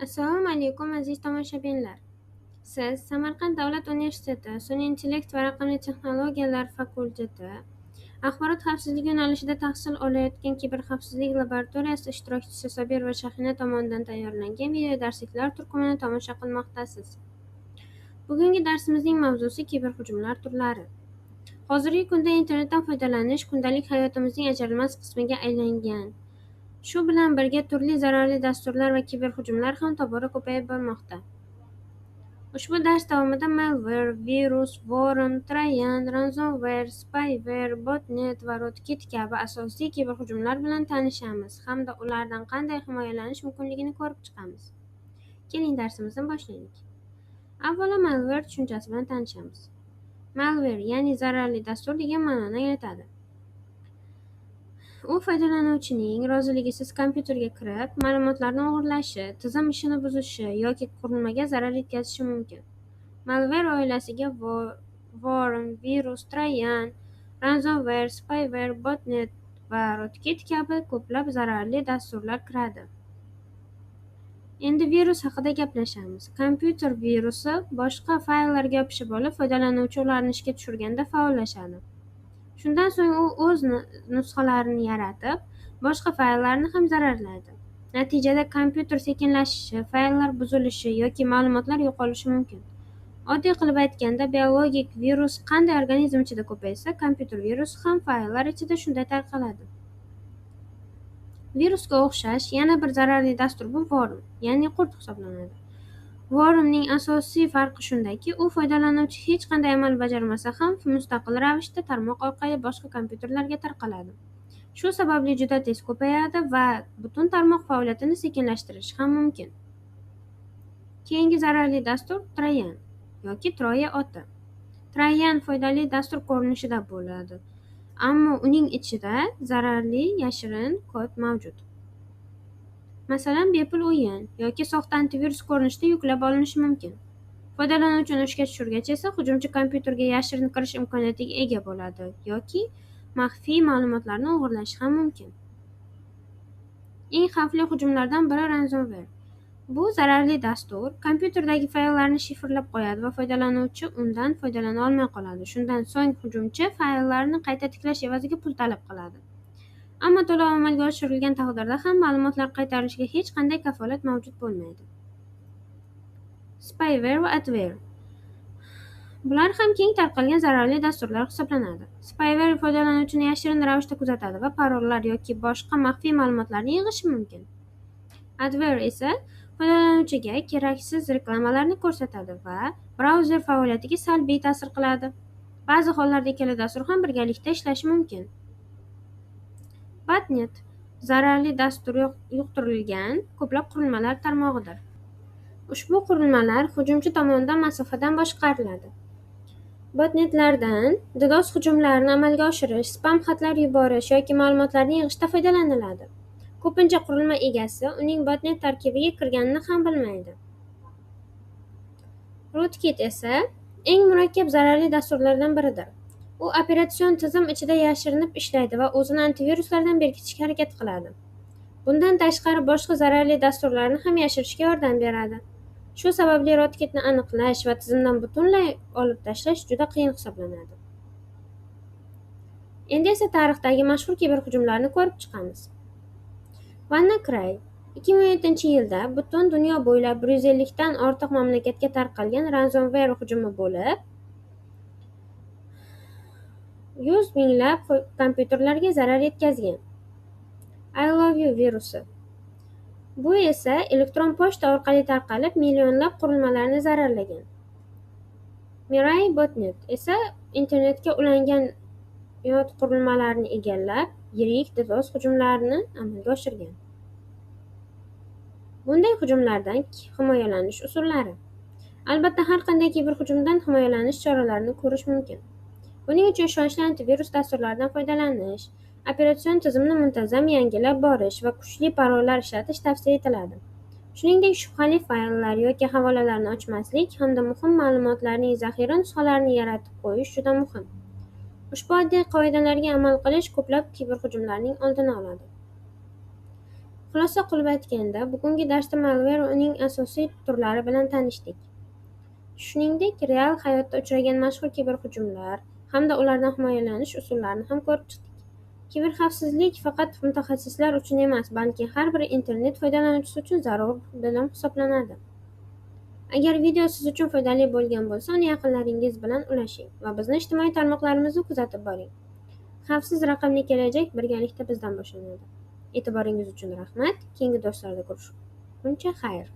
Assalomu alaykum aziz tomoshabinlar. Siz Samarqand davlat universiteti sun'iy intellekt va raqamli texnologiyalar fakulteti axborot xavfsizligi yo'nalishida tahsil olayotgan kiberxavfsizlik laboratoriyasi ishtirokchisi Sobir va Shahina tomonidan tayyorlangan videodarsliklar turkumini tomosha qilmoqdasiz. Bugungi darsimizning mavzusi kiberhujumlar turlari. Hozirgi kunda internetdan foydalanish kundalik hayotimizning ajralmas qismiga aylangan. Shu bilan birga turli zararli dasturlar va kiberhujumlar ham tobora ko'payib bormoqda. Ushbu dars davomida malware, virus, worm, trojan, ransomware, spyware, botnet va rootkit kabi asosiy kiberhujumlar bilan tanishamiz hamda ulardan qanday himoyalanish mumkinligini ko'rib chiqamiz. Keling, darsimizni boshlaylik. Avvalo malware tushunchasi bilan tanishamiz. Malware, ya'ni zararli dastur degan ma'noni anglatadi. U foydalanuvchining roziligisiz kompyuterga kirib, ma'lumotlarni o'g'irlashi, tizim ishini buzishi yoki qurilmaga zarar yetkazishi mumkin. Malware oilasiga worm, virus, trojan, ransomware, spyware, botnet va rootkit kabi ko'plab zararli dasturlar kiradi. Endi virus haqida gaplashamiz. Kompyuter virusi boshqa fayllarga yopishib olib, foydalanuvchi ularni ishga tushirganda faollashadi. Shundan so'ng u o'z nusxalarini yaratib, boshqa fayllarni ham zararlaydi. Natijada kompyuter sekinlashishi, fayllar buzilishi yoki ma'lumotlar yo'qolishi mumkin. Oddiy qilib aytganda, biologik virus qanday organizm ichida ko'paysa, kompyuter virusi ham fayllar ichida shunday tarqaladi. Virusga o'xshash yana bir zararli dastur bu worm, ya'ni qurt hisoblanadi. Wormning asosiy farqi shundaki, u foydalanuvchi hech qanday amal bajarmasa ham mustaqil ravishda tarmoq orqali boshqa kompyuterlarga tarqaladi. Shu sababli juda tez ko'payadi va butun tarmoq faoliyatini sekinlashtirishi ham mumkin. Keyingi zararli dastur trojan yoki Troya oti. Trojan foydali dastur ko'rinishida bo'ladi, ammo uning ichida zararli yashirin kod mavjud. Masalan, bepul o'yin yoki soxta antivirus ko'rinishida yuklab olinishi mumkin. Foydalanuvchi uni ishga tushirgach esa hujumchi kompyuterga yashirin kirish imkoniyatiga ega bo'ladi yoki maxfiy ma'lumotlarni o'g'irlashi ham mumkin. Eng xavfli hujumlardan biri ransomware. Bu zararli dastur kompyuterdagi fayllarni shifrlab qo'yadi va foydalanuvchi undan foydalana olmay qoladi. Shundan so'ng hujumchi fayllarni qayta tiklash evaziga pul talab qiladi. Ammo to'lov amalga oshirilgan taqdirda ham ma'lumotlar qaytarilishiga hech qanday kafolat mavjud bo'lmaydi. Spyware va adware. Bular ham keng tarqalgan zararli dasturlar hisoblanadi. Spyware foydalanuvchini yashirin ravishda kuzatadi va parollar yoki boshqa maxfiy ma'lumotlarni yig'ishi mumkin. Adware esa foydalanuvchiga keraksiz reklamalarni ko'rsatadi va brauzer faoliyatiga salbiy ta'sir qiladi. Ba'zi hollarda ikkala dastur ham birgalikda ishlashi mumkin. Botnet zararli dastur yuqtirilgan ko'plab qurilmalar tarmog'idir. Ushbu qurilmalar hujumchi tomonidan masofadan boshqariladi. Botnetlardan DDoS hujumlarini amalga oshirish, spam xatlar yuborish yoki ma'lumotlarni yig'ishda foydalaniladi. Ko'pincha qurilma egasi uning botnet tarkibiga kirganini ham bilmaydi. Rootkit esa eng murakkab zararli dasturlardan biridir. U operatsion tizim ichida yashirinib ishlaydi va o'zini antiviruslardan berkitishga harakat qiladi. Bundan tashqari boshqa zararli dasturlarni ham yashirishga yordam beradi. Shu sababli rootkitni aniqlash va tizimdan butunlay olib tashlash juda qiyin hisoblanadi. Endi esa tarixdagi mashhur kiberhujumlarni ko'rib chiqamiz. WannaCry 2017-yilda butun dunyo bo'ylab 150 dan ortiq mamlakatga tarqalgan ransomware hujumi bo'lib, 100 minglab kompyuterlarga zarar yetkazgan. I love you virusi. Bu esa elektron pochta orqali tarqalib, millionlab qurilmalarni zararlagan. Mirai botnet esa internetga ulangan yot qurilmalarni egallab, yirik DDoS hujumlarini amalga oshirgan. Bunday hujumlardan himoyalanish usullari. Albatta, har qanday kiberhujumdan himoyalanish choralarini ko'rish mumkin. Buning uchun ishonchli antivirus dasturlaridan foydalanish, operatsion tizimni muntazam yangilab borish va kuchli parollar ishlatish tavsiya etiladi. Shuningdek, shubhali fayllar yoki havolalarni ochmaslik hamda muhim ma'lumotlarning zaxira nusxalarini yaratib qo'yish juda muhim. Ushbu oddiy qoidalarga amal qilish ko'plab kiberhujumlarning oldini oladi. Xulosa qilib aytganda, bugungi darsda malver va uning asosiy turlari bilan tanishdik. Shuningdek, real hayotda uchragan mashhur kiberhujumlar hamda ulardan himoyalanish usullarini ham ko'rib chiqdik. Kiberxavfsizlik faqat mutaxassislar uchun emas, balki har bir internet foydalanuvchisi uchun zarur bilim hisoblanadi. Agar video siz uchun foydali bo'lgan bo'lsa, uni yaqinlaringiz bilan ulashing va bizni ijtimoiy tarmoqlarimizni kuzatib boring. Xavfsiz raqamli kelajak birgalikda bizdan boshlanadi. E'tiboringiz uchun rahmat. Keyingi darslarda ko'rishguncha xayr.